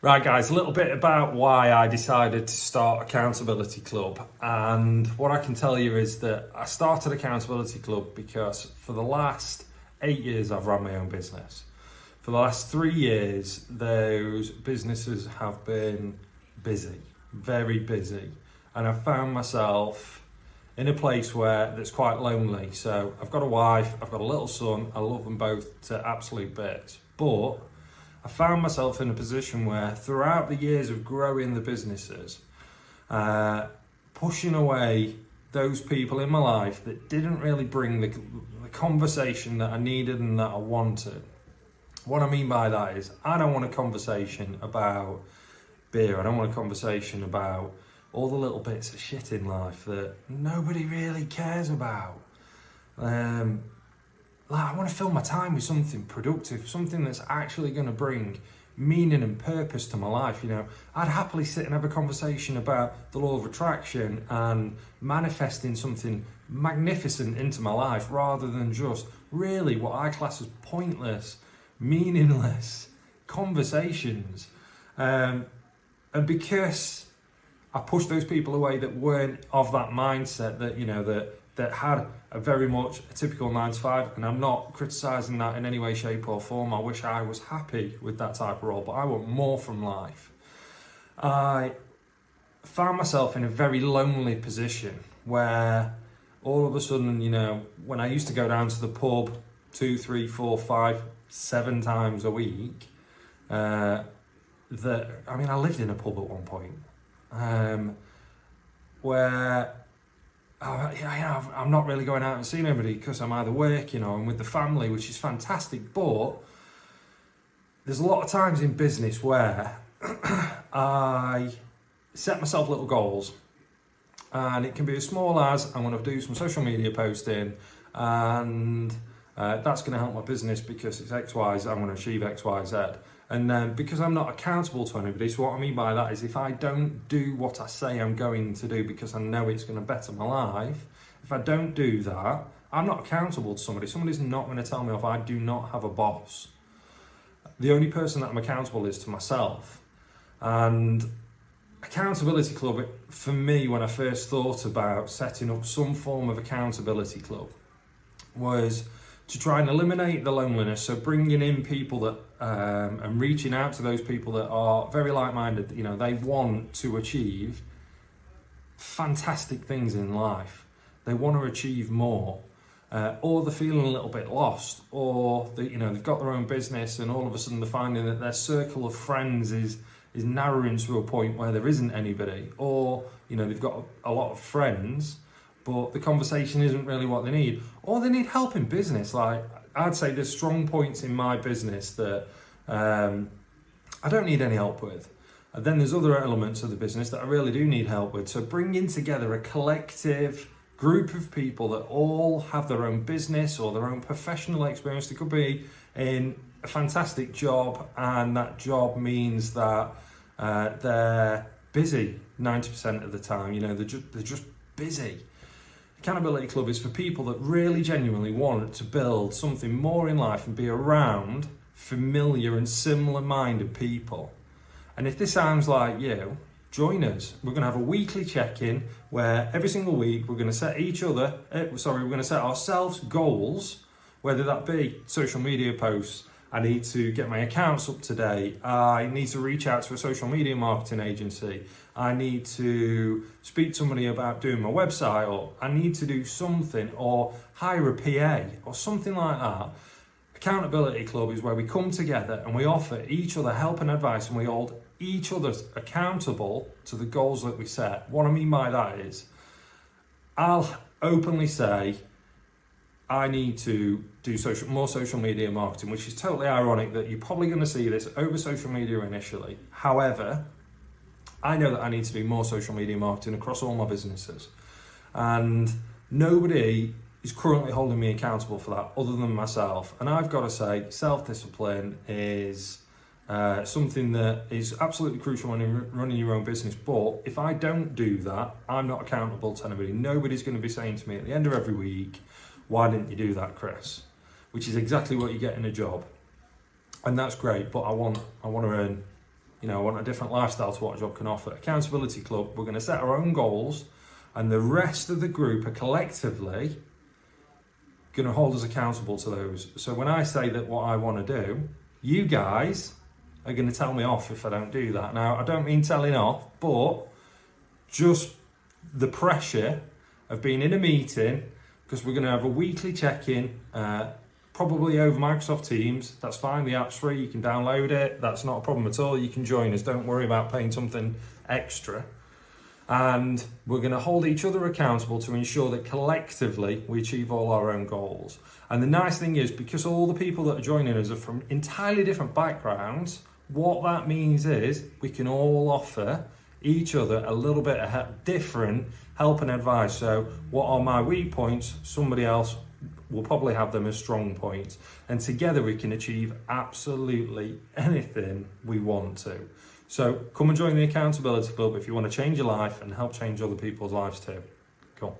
Right guys, a little bit about why I decided to start Accountability Club. And what I can tell you is that I started Accountability Club because for the last 8 years I've run my own business. For the last 3 years, those businesses have been busy, very busy. And I found myself in a place where that's quite lonely. So I've got a wife, I've got a little son, I love them both to absolute bits. But I found myself in a position where throughout the years of growing the businesses, pushing away those people in my life that didn't really bring the conversation that I needed and that I wanted. What I mean by that is I don't want a conversation about beer. I don't want a conversation about all the little bits of shit in life that nobody really cares about. I want to fill my time with something productive, something that's actually going to bring meaning and purpose to my life. You know, I'd happily sit and have a conversation about the law of attraction and manifesting something magnificent into my life rather than just really what I class as pointless, meaningless conversations. And because I pushed those people away that weren't of that mindset, that, you know, that had a very much a typical 9 to 5, and I'm not criticising that in any way, shape or form. I wish I was happy with that type of role, but I want more from life. I found myself in a very lonely position where all of a sudden, you know, when I used to go down to the pub 2, 3, 4, 5, 7 times a week, I lived in a pub at one point, where I'm not really going out and seeing everybody because I'm either working or I'm with the family, which is fantastic. But there's a lot of times in business where I set myself little goals, and it can be as small as I'm going to do some social media posting, and that's going to help my business because it's X, Y, Z. I'm going to achieve X, Y, Z. And then because I'm not accountable to anybody, so what I mean by that is if I don't do what I say I'm going to do because I know it's going to better my life, if I don't do that, I'm not accountable to somebody. Somebody's not going to tell me off. I do not have a boss. The only person that I'm accountable is to myself. And Accountability Club, for me, when I first thought about setting up some form of accountability club, was to try and eliminate the loneliness. So bringing in people that and reaching out to those people that are very like-minded. You know, they want to achieve fantastic things in life. They want to achieve more, or they're feeling a little bit lost, or they've got their own business and all of a sudden they're finding that their circle of friends is narrowing to a point where there isn't anybody, or they've got a lot of friends but the conversation isn't really what they need, or they need help in business. Like, I'd say there's strong points in my business that I don't need any help with. And then there's other elements of the business that I really do need help with. So bringing together a collective group of people that all have their own business or their own professional experience. They could be in a fantastic job, and that job means that they're busy 90% of the time. They're just busy. Accountability Club is for people that really genuinely want to build something more in life and be around familiar and similar-minded people. And if this sounds like you, join us. We're going to have a weekly check-in where every single week we're going to set ourselves goals, whether that be social media posts. I need to get my accounts up to date. I need to reach out to a social media marketing agency. I need to speak to somebody about doing my website, or I need to do something, or hire a PA or something like that. Accountability Club is where we come together and we offer each other help and advice, and we hold each other accountable to the goals that we set. What I mean by that is, I'll openly say, I need to do more social media marketing, which is totally ironic that you're probably going to see this over social media initially. However, I know that I need to do more social media marketing across all my businesses. And nobody is currently holding me accountable for that other than myself. And I've got to say, self-discipline is something that is absolutely crucial when you're running your own business. But if I don't do that, I'm not accountable to anybody. Nobody's going to be saying to me at the end of every week, "Why didn't you do that, Chris?" Which is exactly what you get in a job. And that's great, but I want to earn You know, I want a different lifestyle to what a job can offer. Accountability Club, we're going to set our own goals, and the rest of the group are collectively going to hold us accountable to those. So when I say that what I want to do, you guys are going to tell me off if I don't do that. Now, I don't mean telling off, but just the pressure of being in a meeting, because we're going to have a weekly check-in, probably over Microsoft Teams. That's fine, the app's free, you can download it, that's not a problem at all. You can join us, don't worry about paying something extra. And we're going to hold each other accountable to ensure that collectively we achieve all our own goals. And the nice thing is, because all the people that are joining us are from entirely different backgrounds, what that means is we can all offer each other a little bit of different help and advice. So what are my weak points? Somebody else will probably have them as strong points. And together we can achieve absolutely anything we want to. So come and join the Accountability Club if you want to change your life and help change other people's lives too. Cool.